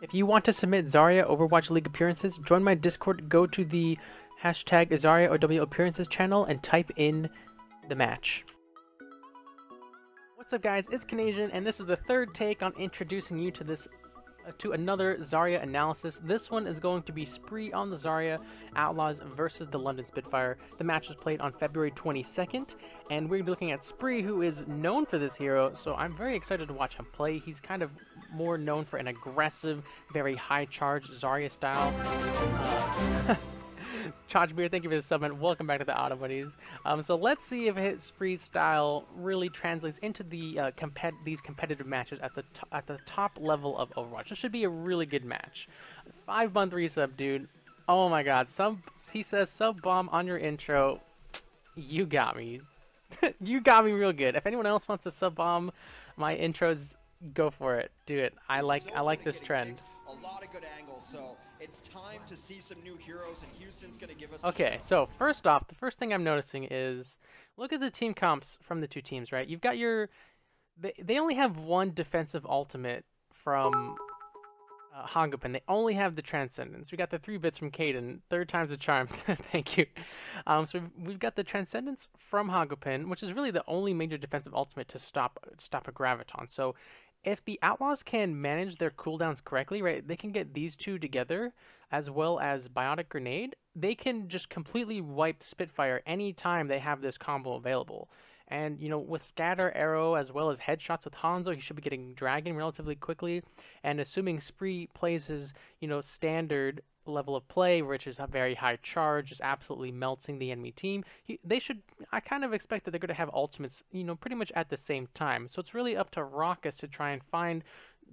If you want to submit Zarya Overwatch League appearances, join my Discord, go to the hashtag Zarya OW appearances channel and type in the match. What's up guys, it's Canadian and this is the third take on introducing you to this to another Zarya analysis. This one is going to be Spree on the Zarya Outlaws versus the London Spitfire. The match was played on February 22nd, and we're going to be looking at Spree, who is known for this hero, so I'm very excited to watch him play. He's kind of more known for an aggressive, very high charge Zarya style. Chachbeer, thank you for the sub, and welcome back to the Auto Buddies. So let's see if his Spree style really translates into the these competitive matches at the top level of Overwatch. This should be a really good match. 5-month resub, dude. Oh my God. He says sub bomb on your intro. You got me. You got me real good. If anyone else wants to sub bomb my intros, go for it. Do it. I like this trend. A lot of good angles, so it's time to see some new heroes, and Houston's going to give us. Okay, so first off, the first thing I'm noticing is look at the team comps from the two teams, right? You've got your they only have one defensive ultimate from Hangupin. They only have the Transcendence. We got the 3 bits from Kaden, third time's the charm. Thank you. So we've got the Transcendence from Hangupin, which is really the only major defensive ultimate to stop a Graviton. So if the Outlaws can manage their cooldowns correctly, right, they can get these two together, as well as Biotic Grenade, they can just completely wipe Spitfire anytime they have this combo available. And, you know, with Scatter, Arrow, as well as headshots with Hanzo, he should be getting Dragon relatively quickly. And assuming Spree plays his, you know, standard level of play, which is a very high charge, just absolutely melting the enemy team, I kind of expect that they're going to have ultimates, you know, pretty much at the same time. So it's really up to Raucus to try and find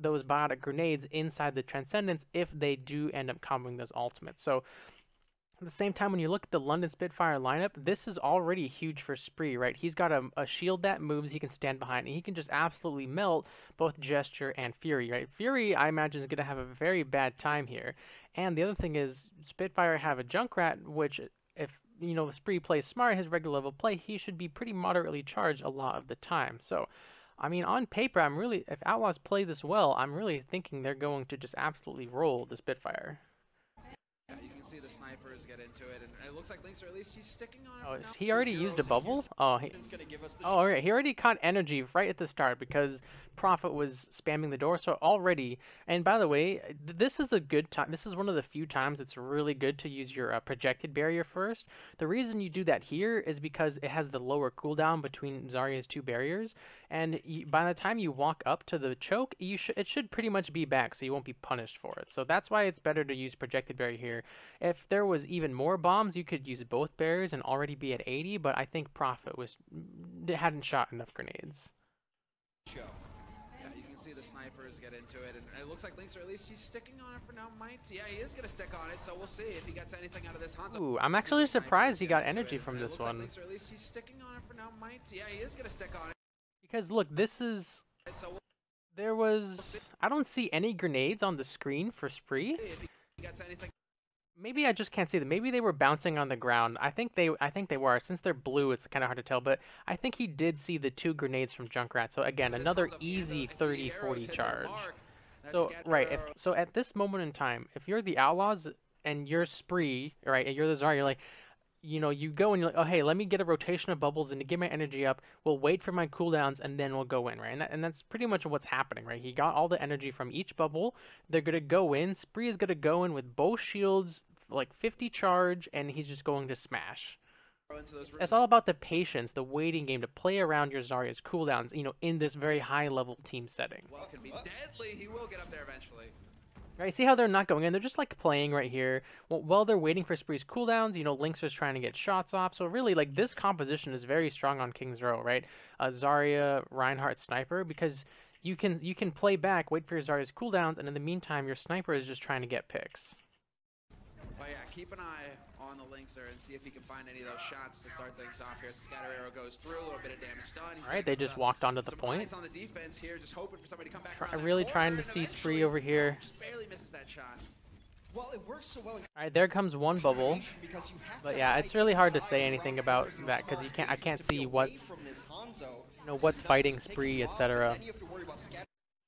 those Biotic Grenades inside the Transcendence if they do end up comboing those ultimates. So at the same time, when you look at the London Spitfire lineup, this is already huge for Spree, right? He's got a shield that moves, he can stand behind, and he can just absolutely melt both Gesture and Fury, right? Fury, I imagine, is going to have a very bad time here. And the other thing is, Spitfire have a Junkrat, which, if, you know, Spree plays smart, his regular level play, he should be pretty moderately charged a lot of the time. So, I mean, on paper, if Outlaws play this well, I'm really thinking they're going to just absolutely roll the Spitfire. Yeah, you can see the snipers get into it, and it looks like Lynx, or at least he's sticking on it. Oh, he already used a bubble? Oh, alright, he already caught energy right at the start because Prophet was spamming the door, so already, and by the way, this is a good time, this is one of the few times it's really good to use your projected barrier first. The reason you do that here is because it has the lower cooldown between Zarya's 2 barriers, and by the time you walk up to the choke, it should pretty much be back, so you won't be punished for it. So that's why it's better to use projected barrier here. If there was even more bombs, you could use both barriers and already be at 80, but I think Prophet hadn't shot enough grenades. Yeah, you can see the snipers get into it, and it looks like Lynx, or at least he's sticking on it for now. Yeah, he is going to stick on it, so we'll see if he gets anything out of this. Hanzo. Ooh, I'm actually surprised he got energy from this one. Lynx, or at least he's sticking on it for now. Yeah, he is going to stick on it. Because look, I don't see any grenades on the screen for Spree. Maybe I just can't see them. Maybe they were bouncing on the ground. I think they were. Since they're blue, it's kind of hard to tell, but I think he did see the 2 grenades from Junkrat. So again, another easy 30-40 charge. So right, so at this moment in time, if you're the Outlaws and you're Spree, right, and you're the Zarya, you're like, you know, you go and you're like, oh, hey, let me get a rotation of bubbles and to get my energy up, we'll wait for my cooldowns and then we'll go in, right? And that's pretty much what's happening, right? He got all the energy from each bubble. They're going to go in. Spree is going to go in with both shields, like 50 charge, and he's just going to smash. It's all about the patience, the waiting game to play around your Zarya's cooldowns, you know, in this very high-level team setting. Well, it can be deadly. He will get up there eventually. Right, see how they're not going in? They're just like playing right here. Well, while they're waiting for Spree's cooldowns, you know, Lynx is trying to get shots off. So really, like, this composition is very strong on King's Row, right? Zarya, Reinhardt, Sniper, because you can play back, wait for your Zarya's cooldowns, and in the meantime, your Sniper is just trying to get picks. But yeah, keep an eye on the Lynxer and see if he can find any of those shots to start things off here. Scatter Arrow goes through, a little bit of damage done. All right, they just walked onto the point. On the defense here, just hoping for somebody to come back really trying to see Spree over here. Just barely misses that shot. Well, it works so well. All right, there comes one bubble. But yeah, it's really hard to say anything about that because I can't see what's fighting Spree, etc.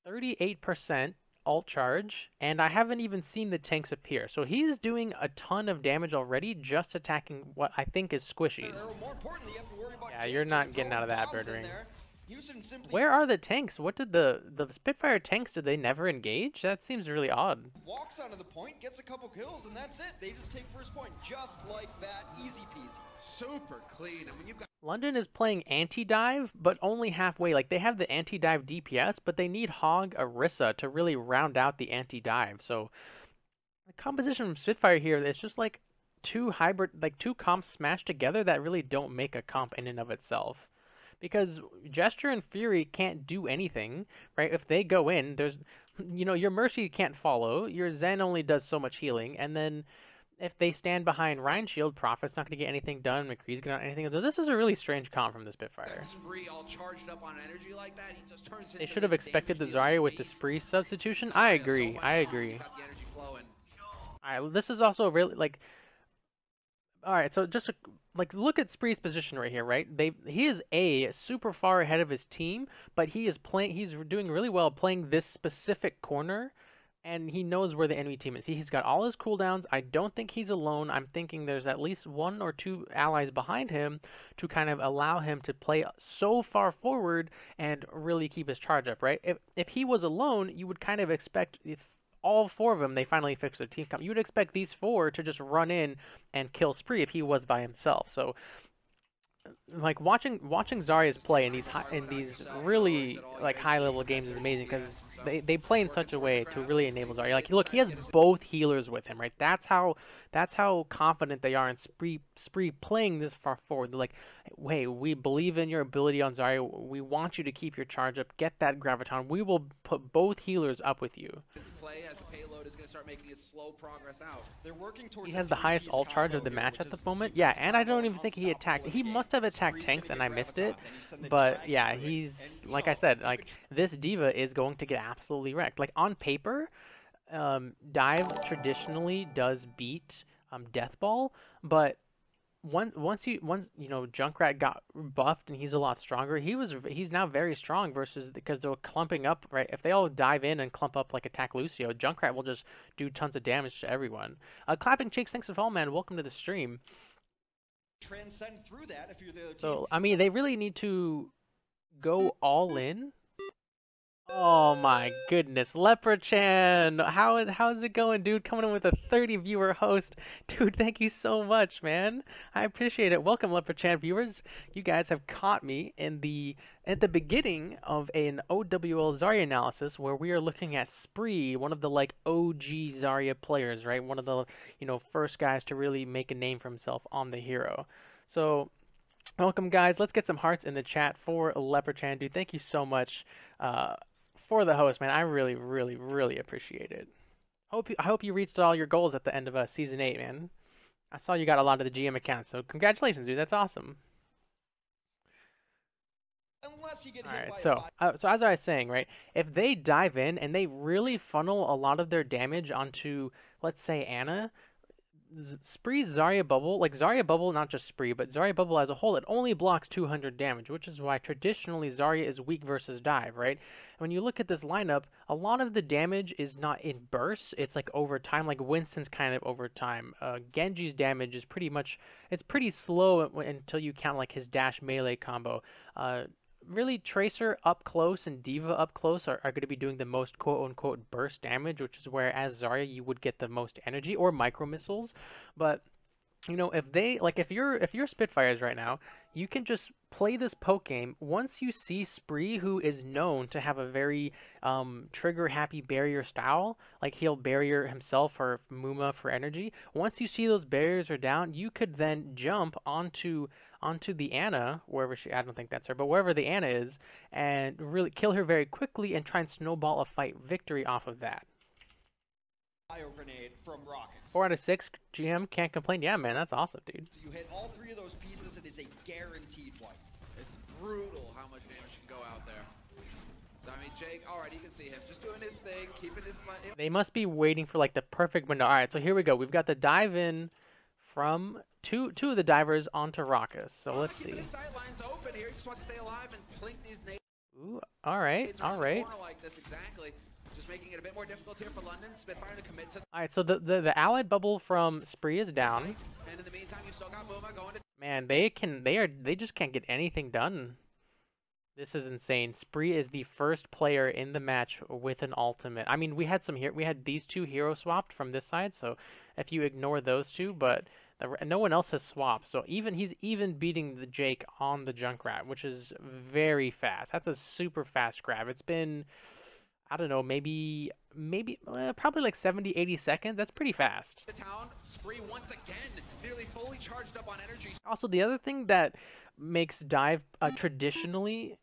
38% ult charge, and I haven't even seen the tanks appear. So he's doing a ton of damage already just attacking what I think is squishies. More importantly, you have to worry about Yeah, you're not getting out of that, bombs in Birdering. there. Houston simply Where are the tanks? What did the Spitfire tanks, did they never engage? That seems really odd. walks onto the point, gets a couple kills, and that's it. They just take first point just like that. Easy peasy. Super clean. And when you've got London is playing anti-dive, but only halfway. Like, they have the anti-dive DPS, but they need Hog Orisa to really round out the anti-dive. So, the composition from Spitfire here is just like two comps smashed together that really don't make a comp in and of itself. Because Gesture and Fury can't do anything, right? If they go in, there's, your Mercy can't follow, your Zen only does so much healing, and then if they stand behind Ryan Shield, Prophet's not going to get anything done, McCree's going to anything. So this is a really strange comp from the Spitfire. Spree all charged up on energy like that, he just turns They should have expected the Zarya with the Spree substitution. I agree. Alright, this is also really, like... Alright, so just, look at Spree's position right here, right? He is super far ahead of his team, but he's doing really well playing this specific corner, and he knows where the enemy team is. He's got all his cooldowns. I don't think he's alone. I'm thinking there's at least 1 or 2 allies behind him to kind of allow him to play so far forward and really keep his charge up, right? If he was alone, you would kind of expect, if all 4 of them, they finally fixed their team comp, you would expect these 4 to just run in and kill Spree if he was by himself. So, like, watching Zarya's play in these really high level games is amazing, because they play in such a way to really enable Zarya. Like, look, he has both healers with him, right? That's how confident they are in Spree playing this far forward. They're like, hey, we believe in your ability on Zarya. We want you to keep your charge up. Get that Graviton. We will put both healers up with you. Play as the payload is going to start making its slow progress out. They're working towards he has the highest ult charge of the match at the moment. Yeah, and I don't even think he attacked. He must have attacked tanks, and I missed it. But yeah, he's, like I said, like, this D.Va is going to get absolutely wrecked. Like, on paper, Dive traditionally does beat Death Ball, but once Junkrat got buffed and he's a lot stronger, he's now very strong versus, because they're clumping up, right? If they all dive in and clump up like attack Lucio, Junkrat will just do tons of damage to everyone. Clapping Cheeks, thanks for follow, man. Welcome to the stream. Transcend through that if you're the other So team. I mean, they really need to go all in. Oh my goodness, Leprochan, how's it going, dude? Coming in with a 30 viewer host, dude. Thank you so much, man. I appreciate it. Welcome, Leprochan viewers. You guys have caught me at the beginning of an OWL Zarya analysis where we are looking at Spree, one of the OG Zarya players, right? One of the first guys to really make a name for himself on the hero. So, welcome, guys. Let's get some hearts in the chat for Leprochan, dude. Thank you so much. For the host, man. I really, really, really appreciate it. I hope you reached all your goals at the end of Season 8, man. I saw you got a lot of the GM accounts, so congratulations, dude. That's awesome. Unless you get hit Alright, by so as I was saying, right, if they dive in and they really funnel a lot of their damage onto, let's say, Ana, Spree's Zarya Bubble, Zarya Bubble, not just Spree, but Zarya Bubble as a whole, it only blocks 200 damage, which is why traditionally Zarya is weak versus dive, right? When you look at this lineup, a lot of the damage is not in bursts, it's over time, Winston's kind of over time. Genji's damage is pretty slow until you count his dash melee combo. Really, Tracer up close and D.Va up close are going to be doing the most quote-unquote burst damage, which is where as Zarya you would get the most energy, or micro missiles. But if you're Spitfires right now, you can just play this poke game. Once you see Spree, who is known to have a very trigger happy barrier style, he'll barrier himself or Muma for energy. Once you see those barriers are down, you could then jump onto the Ana, wherever I don't think that's her, but wherever the Ana is, and really kill her very quickly and try and snowball a fight victory off of that. Grenade from rockets. 4 out of 6, GM, can't complain. Yeah, man, that's awesome, dude. So you hit all 3 of those pieces, it is a guaranteed wipe. It's brutal how much damage can go out there. So, I mean, Jake, alright, you can see him just doing his thing, keeping his... They must be waiting for, the perfect window. Alright, so here we go. We've got the dive in from two of the divers onto Raucus. So let's see. His sidelines open here. He just wants to stay alive and plink these nades. Ooh, alright, alright. Like this, exactly. just making it a bit more difficult here for London. Spitfire to commit to. All right, so the allied bubble from Spree is down. And in the meantime, you've still got Boomer going to. Man, they just can't get anything done. This is insane. Spree is the first player in the match with an ultimate. I mean, we had these two hero swapped from this side, so if you ignore those two, but no one else has swapped. So he's even beating the Jake on the Junkrat, which is very fast. That's a super fast grab. It's been, I don't know, maybe probably like 70, 80 seconds. That's pretty fast. The town, Spree once again, nearly fully charged up on energy. Also, the other thing that makes dive traditionally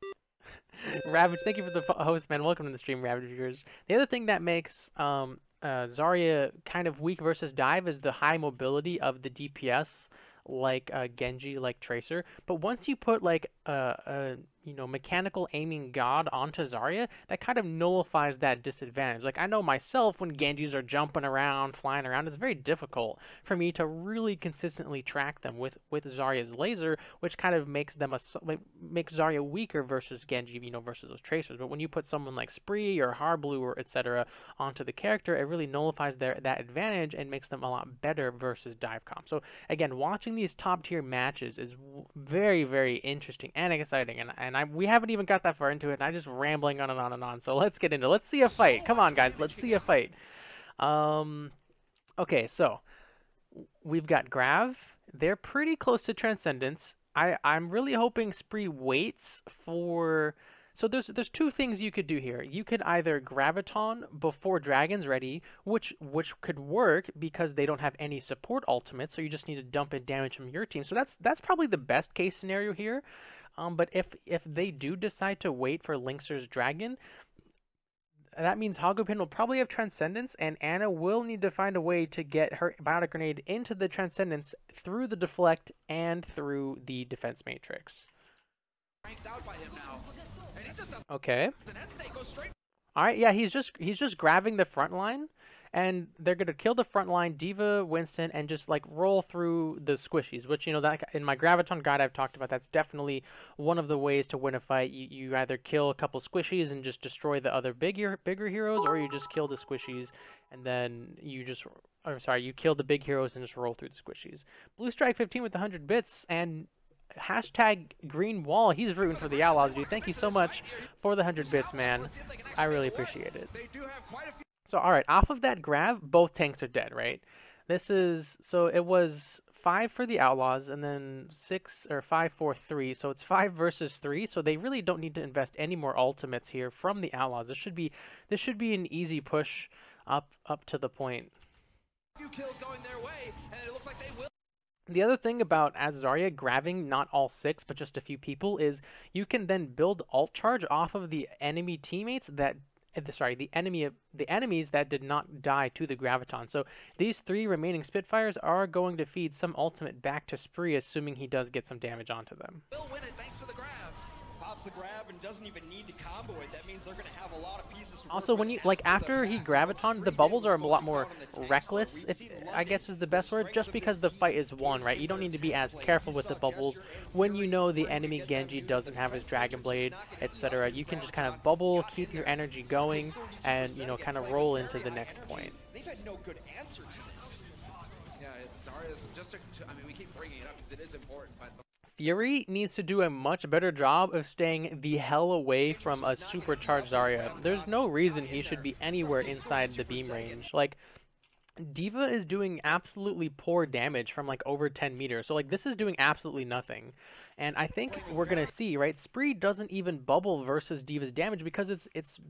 Ravage, thank you for the host, man. Welcome to the stream, Ravagers. The other thing that makes Zarya kind of weak versus dive is the high mobility of the DPS, like Genji, like Tracer. But once you put like a mechanical aiming god onto Zarya, that kind of nullifies that disadvantage. Like, I know myself, when Genjis are jumping around, flying around, it's very difficult for me to really consistently track them with Zarya's laser, which kind of makes them makes Zarya weaker versus Genji, versus those Tracers. But when you put someone like Spree or Harblue or etc. onto the character, it really nullifies that advantage and makes them a lot better versus dive comp. So again, watching these top tier matches is very, very interesting and exciting, and we haven't even got that far into it, and I'm just rambling on and on and on. So let's get into it. Let's see a fight. Come on, guys. Let's see a fight. Okay, so we've got Grav. They're pretty close to Transcendence. I'm really hoping Spree waits for... So there's two things you could do here. You could either Graviton before Dragon's ready, which could work because they don't have any support ultimates, so you just need to dump in damage from your team. So that's probably the best case scenario here. But if they do decide to wait for Linkzr's Dragon, that means Hagopin will probably have Transcendence, and Anna will need to find a way to get her Biotic Grenade into the Transcendence through the Deflect and through the Defense Matrix. Out by him now. And he just Okay. goes straight. All right, yeah, he's just grabbing the front line, and they're gonna kill the front line, D.Va, Winston, and just like roll through the squishies. Which that in my Graviton guide I've talked about. That's definitely one of the ways to win a fight. You either kill a couple squishies and just destroy the other bigger heroes, or you just kill the squishies and then you kill the big heroes and just roll through the squishies. Blue Strike 15 with 100 bits and hashtag green wall. He's rooting for the Outlaws, dude. Thank you so much for the 100 bits, man. I really appreciate it. So, alright, off of that grab, both tanks are dead, right? So it was 5 for the Outlaws, and then 5, 4, 3, so it's 5 versus 3, so they really don't need to invest any more ultimates here from the Outlaws. This should be an easy push up to the point. Few kills going their way, and it looks like they will. The other thing about Zarya grabbing not all 6 but just a few people is you can then build ult charge off of the enemy teammates that the enemies that did not die to the Graviton. So these 3 remaining Spitfires are going to feed some ultimate back to Spree, assuming he does get some damage onto them. Will win it thanks to the grab. Pops the grab and doesn't even need to combo it. That means they're going to have a lot of pieces to Also, when you after he Graviton, the bubbles are a lot more reckless, I guess is the best word, just because the fight is won, right? You don't need to be as careful with the bubbles when you know the enemy Genji doesn't have his Dragon Blade, etc. You can just kind of bubble, keep your energy going, and kind of roll into the next point. They've had no good answer to this. Yeah, Zarya's just I mean, we keep bringing it up because it is important, but Fury needs to do a much better job of staying the hell away from a supercharged Zarya. There's no reason he should be anywhere inside the beam range. Like, D.Va is doing absolutely poor damage from like over 10 meters. So like this is doing absolutely nothing. And I think we're going to see, right? Spree doesn't even bubble versus D.Va's damage because it's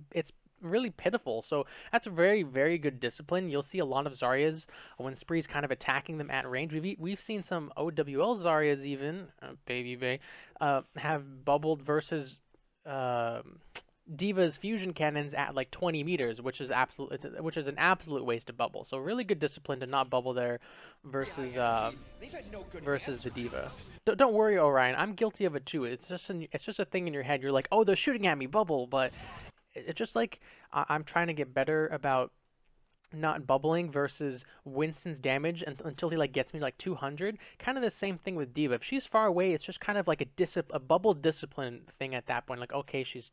really pitiful. So that's a very, very good discipline. You'll see a lot of Zaryas when Spree's kind of attacking them at range. We've seen some OWL Zaryas even, baby Bay, have bubbled versus D.Va's fusion cannons at like 20 meters, which is an absolute waste of bubble. So really good discipline to not bubble there versus versus the D.Va. Don't worry, Orion. I'm guilty of it too. It's just a thing in your head. You're like, oh, they're shooting at me, bubble. But it's just like I'm trying to get better about not bubbling versus Winston's damage until he like gets me like 200. Kind of the same thing with Diva. If she's far away, it's just kind of like a bubble discipline thing at that point. Like, okay, she's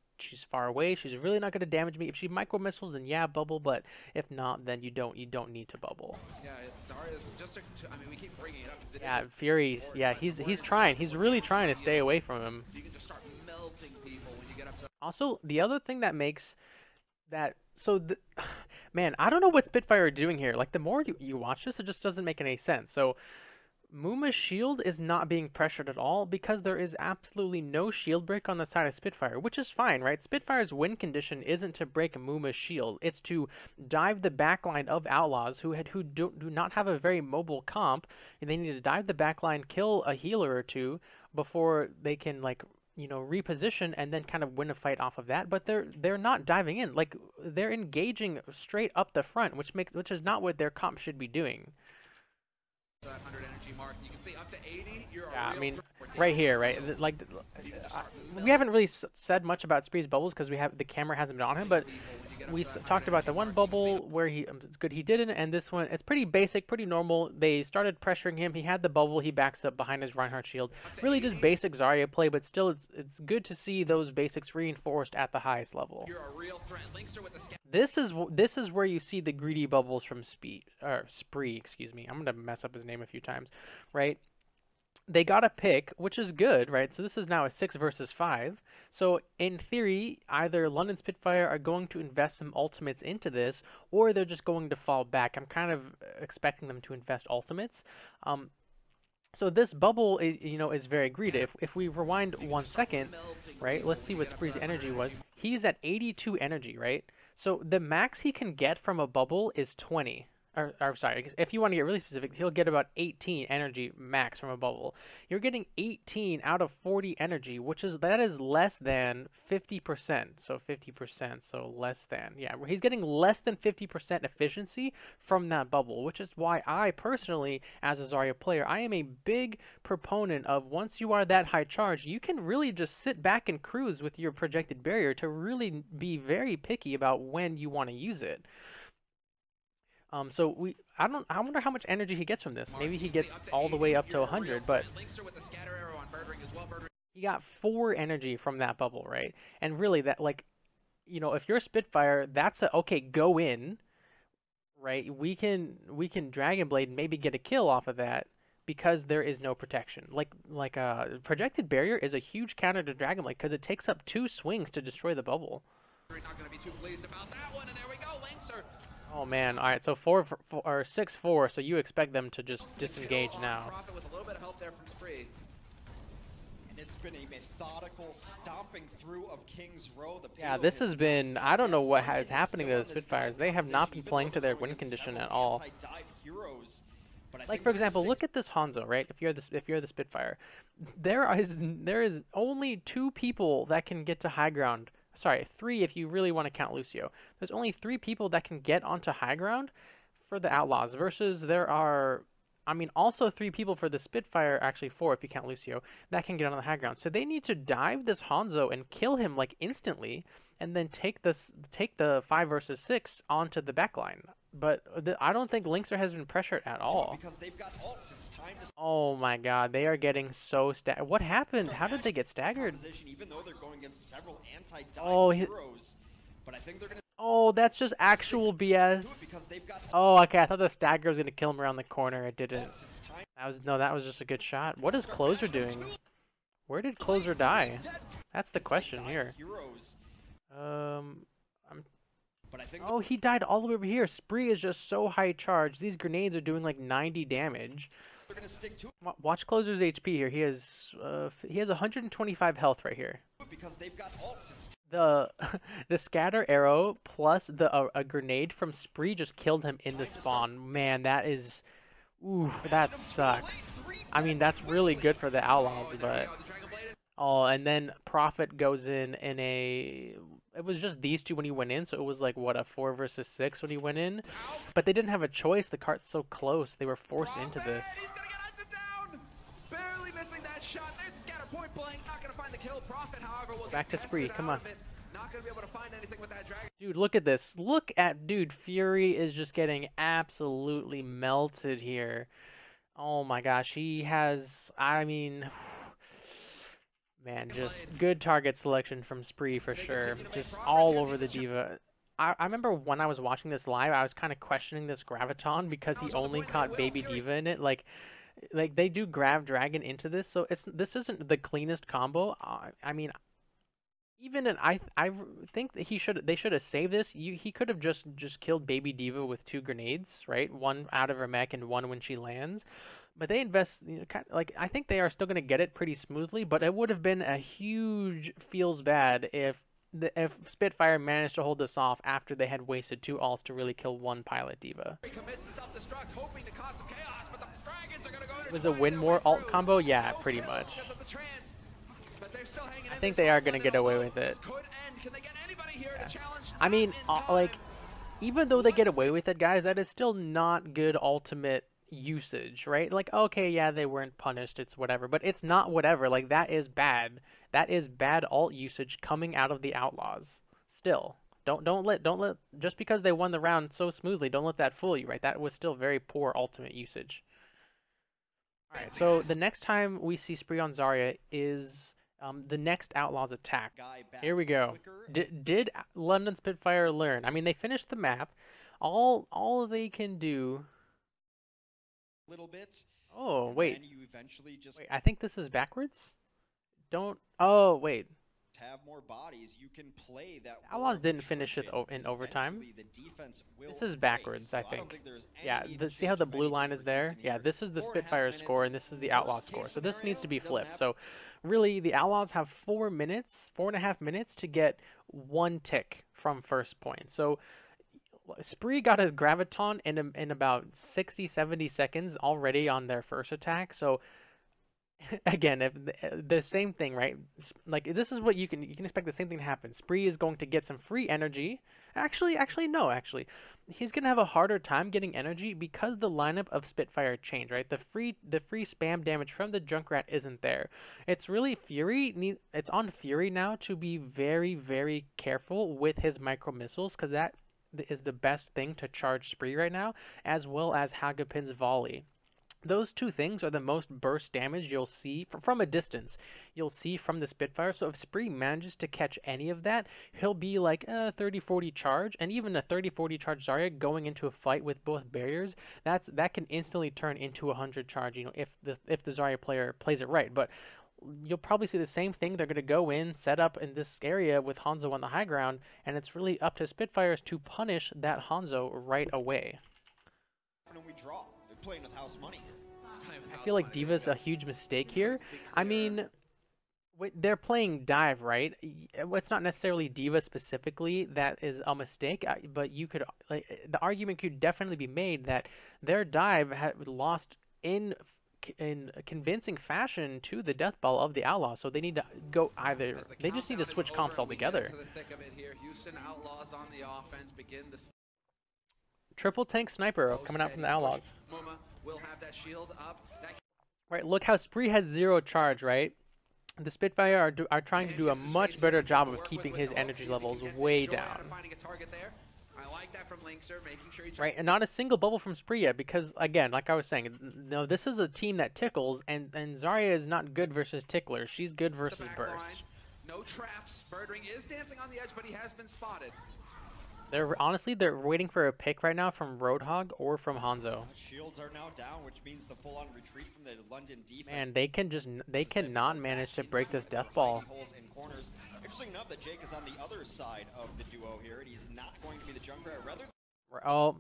far away. She's really not going to damage me. If she micro missiles, then yeah, bubble. But if not, then you don't need to bubble. Yeah, Zarya's just I mean, we keep bringing it up. Yeah, Fury. Yeah, he's trying. He's really trying to stay away from him. So you can just start melting people when you get up to. Also, the other thing that makes that man, I don't know what Spitfire are doing here. Like, the more you watch this, it just doesn't make any sense. So Muma's shield is not being pressured at all because there is absolutely no shield break on the side of Spitfire, which is fine, right? Spitfire's win condition isn't to break Muma's shield. It's to dive the backline of Outlaws who do not have a very mobile comp, and they need to dive the backline, kill a healer or two before they can, like, you know, reposition and then kind of win a fight off of that. But they're not diving in. Like, they're engaging straight up the front, which is not what their comp should be doing. That 100 energy mark, you can see up to 80. Yeah, I mean, right here, right? Like, we haven't really said much about Spree's bubbles because the camera hasn't been on him, but we talked about the one bubble where it's good he didn't, and this one, it's pretty basic, pretty normal. They started pressuring him. He had the bubble. He backs up behind his Reinhardt shield. Really just basic Zarya play, but still, it's good to see those basics reinforced at the highest level. This is where you see the greedy bubbles from Spree, excuse me. I'm gonna mess up his name a few times, right? They got a pick, which is good, right? So this is now a 6 versus 5. So in theory, either London Spitfire are going to invest some ultimates into this, or they're just going to fall back. I'm kind of expecting them to invest ultimates. So this bubble, is very greedy. If we rewind 1 second, right? Let's see what Spree's energy was. He's at 82 energy, right? So the max he can get from a bubble is 20. Or sorry, if you want to get really specific, he'll get about 18 energy max from a bubble. You're getting 18 out of 40 energy, that is less than 50%. So 50%, so less than. Yeah, he's getting less than 50% efficiency from that bubble, which is why I personally, as a Zarya player, I am a big proponent of once you are that high charge, you can really just sit back and cruise with your projected barrier to really be very picky about when you want to use it. So I wonder how much energy he gets from this. Maybe he gets all the way up to 100, but he got 4 energy from that bubble, right? And really, that, like, if you're a Spitfire, that's okay, go in, right? We can Dragon Blade and maybe get a kill off of that because there is no protection. Like projected barrier is a huge counter to Dragon Blade because it takes up 2 swings to destroy the bubble. We're not going to be too pleased about that one, and there we go, Linkser. Oh man! All right, so 6-4. So you expect them to just disengage now? With a little bit of help there from Spree. And it's been a methodical stomping through of King's Row. Yeah, this has been. I don't know what is happening to the Spitfires. They have not been playing to their win condition at all. Like, for example, look at this Hanzo, right? If you're the Spitfire, there is only 2 people that can get to high ground. Sorry, 3 if you really want to count Lucio. There's only 3 people that can get onto high ground for the Outlaws versus there are, also 3 people for the Spitfire, actually 4 if you count Lucio, that can get on the high ground. So they need to dive this Hanzo and kill him like instantly and then take the 5 versus 6 onto the backline. But I don't think Linkser has been pressured at all. Because they've got ults, it's time to... Oh my god, they are getting so staggered. What happened? How did they get staggered? Even though they're going against several anti-dive heroes, but I think they're gonna... Oh, that's just actual BS. Oh, okay, I thought the stagger was going to kill him around the corner. It didn't. That was just a good shot. What is Closer doing? Where did Closer die? That's the question here. Oh, he died all the way over here. Spree is just so high charged. These grenades are doing like 90 damage. Watch Closer's HP here. He has 125 health right here. The scatter arrow plus a grenade from Spree just killed him in the spawn. Man, that is... Ooh, that sucks. That's really good for the Outlaws, but... Oh, and then Prophet goes in a... It was just these 2 when he went in, so it was like, what, a 4 versus 6 when he went in? But they didn't have a choice. The cart's so close. They were forced into this. He's gonna get hunted down! Barely missing that shot. There's scatter point blank. Not gonna find the kill. Prophet, however, will back to Spree. Come on. Not going to be able to find anything with that dragon. Dude, look at this. Look at, dude, Fury is just getting absolutely melted here. Oh my gosh, he has, I mean, man, just good target selection from Spree for sure. Just all over the diva. I remember when I was watching this live, I was kind of questioning this Graviton because he only caught Baby Diva in it. Like they do Grav Dragon into this, so this isn't the cleanest combo. I mean, even I think that they should have saved this. He could have just killed Baby Diva with 2 grenades, right? One out of her mech and one when she lands. But they invest, you know, like I think they are still going to get it pretty smoothly. But it would have been a huge feels bad if Spitfire managed to hold this off after they had wasted 2 ults to really kill 1 pilot diva. Was a win more alt combo? Yeah, pretty much. I think they are going to get away with it. Yeah. I mean, like, even though they get away with it, guys, that is still not good ultimate usage, right? Like, okay, yeah, they weren't punished, it's whatever, but it's not whatever. Like, that is bad. That is bad alt usage coming out of the Outlaws. Still, don't let just because they won the round so smoothly, don't let that fool you, right? That was still very poor ultimate usage. All right, so the next time we see Spree on Zarya is the next Outlaws attack. Here we go. Did London Spitfire learn? I mean, they finished the map. All they can do. Little bit. Oh wait. You eventually just wait. I think this is backwards. Don't. Oh wait. Have more bodies. You can play that. Outlaws didn't finish it in overtime. This is backwards, I think. Yeah. See how the blue line is there? Yeah. This is the Spitfire score, and this is the Outlaw score. So this needs to be flipped. So really, the Outlaws have 4.5 minutes to get 1 tick from first point. So Spree got his Graviton in about 60-70 seconds already on their first attack. So again, if the same thing, right? Like, this is what you can expect the same thing to happen. Spree is going to get some free energy. Actually, he's gonna have a harder time getting energy because the lineup of Spitfire changed, right? The free spam damage from the Junkrat isn't there. It's really Fury. It's on Fury now to be very, very careful with his micro missiles, because that is the best thing to charge Spree right now, as well as Hagapin's volley. Those 2 things are the most burst damage you'll see from a distance. You'll see from the Spitfire. So if Spree manages to catch any of that, he'll be like a 30-40 charge, and even a 30-40 charge Zarya going into a fight with both barriers, that can instantly turn into a 100 charge. You know, if the Zarya player plays it right. But you'll probably see the same thing. They're going to go in, set up in this area with Hanzo on the high ground, and it's really up to Spitfires to punish that Hanzo right away. We draw. They're playing with house money. I feel like Diva's a huge mistake here. I mean, they're playing dive, right? It's not necessarily Diva specifically that is a mistake, but you could, like, the argument could definitely be made that their dive had lost in convincing fashion to the death ball of the Outlaws, so they need to go either. They just need to switch comps altogether. Triple tank sniper coming out from the Outlaws. Right, look how Spree has 0 charge, right? The Spitfire are trying to do a much better job of keeping his energy levels way down. Right, and not a single bubble from Spree yet, because, again, like I was saying, no, this is a team that tickles, and Zarya is not good versus ticklers. She's good versus burst. No traps. Birdring is dancing on the edge, but he has been spotted. They're waiting for a pick right now from Roadhog or from Hanzo. Shields are now down, which means the full-on retreat from the London defense. Man, they cannot manage to break this death ball. Interesting enough that Jake is on the other side of the duo here, and he's not going to be the Junkrat. Rather, oh,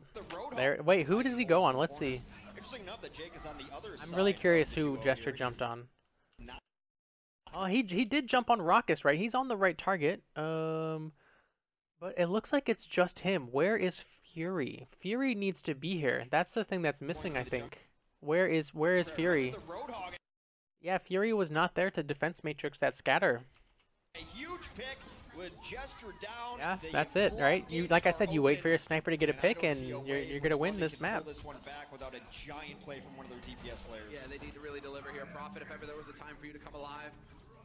there. Wait, who did he go on? Let's see. Interesting enough that Jake is on the other side. I'm really curious who Gesture jumped on. Oh, he did jump on Raucus, right? He's on the right target. But it looks like it's just him. Where is Fury? Fury needs to be here. That's the thing that's missing, I think. Where is Fury? Yeah, Fury was not there to defense matrix that scatter. A huge pick with Gesture down. Yeah, that's it, right? You, like I said, you wait for your sniper to get a pick, and you're gonna win this map. This one back without a giant play from one of their DPS players. Yeah, they need to really deliver here. Profit if ever there was a time for you to come alive.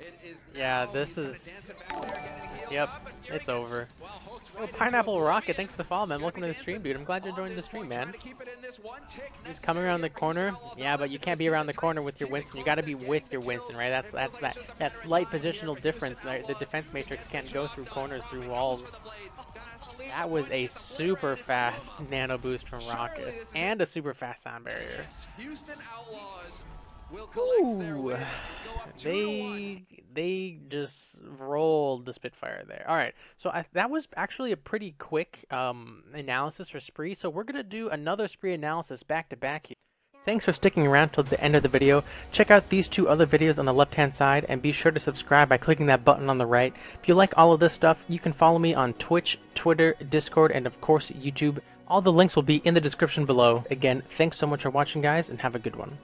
It is Yeah, now. this He's gonna is... dance it back there, getting healed Yep, up, and here it's he goes. over. Well, hooked Oh, right into Pineapple Oblivion. Rocket, thanks for the follow, man. Gonna Welcome be to the stream, dancing dude. I'm glad you're on joining the this stream, point, man. trying to keep it in this one tick He's coming around the necessary here for corner. Houston Outlaws. Yeah, Not but you left can't to be just around keep the it tight. corner with your Getting Winston. You close gotta to be getting with the your kills. Winston, right? It feels like it's just a That matter of slight time here positional for difference. Houston Right? The Outlaws. defense matrix Gets can't the go job through done. corners, through Rocket walls. goes for the blade. Gonna have to leave That the was one, a gets super obliterated. fast Boom. nano boost from Surely Rocket this is and a super fast sound barrier. Yes, Houston Outlaws will collect their Ooh, win and go up 2-1. they just rolled the Spitfire there. All right, so that was actually a pretty quick analysis for Spree. So we're gonna do another Spree analysis back to back here. Thanks for sticking around till the end of the video. Check out these two other videos on the left hand side and be sure to subscribe by clicking that button on the right. If you like all of this stuff, you can follow me on Twitch, Twitter, Discord, and of course YouTube. All the links will be in the description below. Again, thanks so much for watching, guys, and have a good one.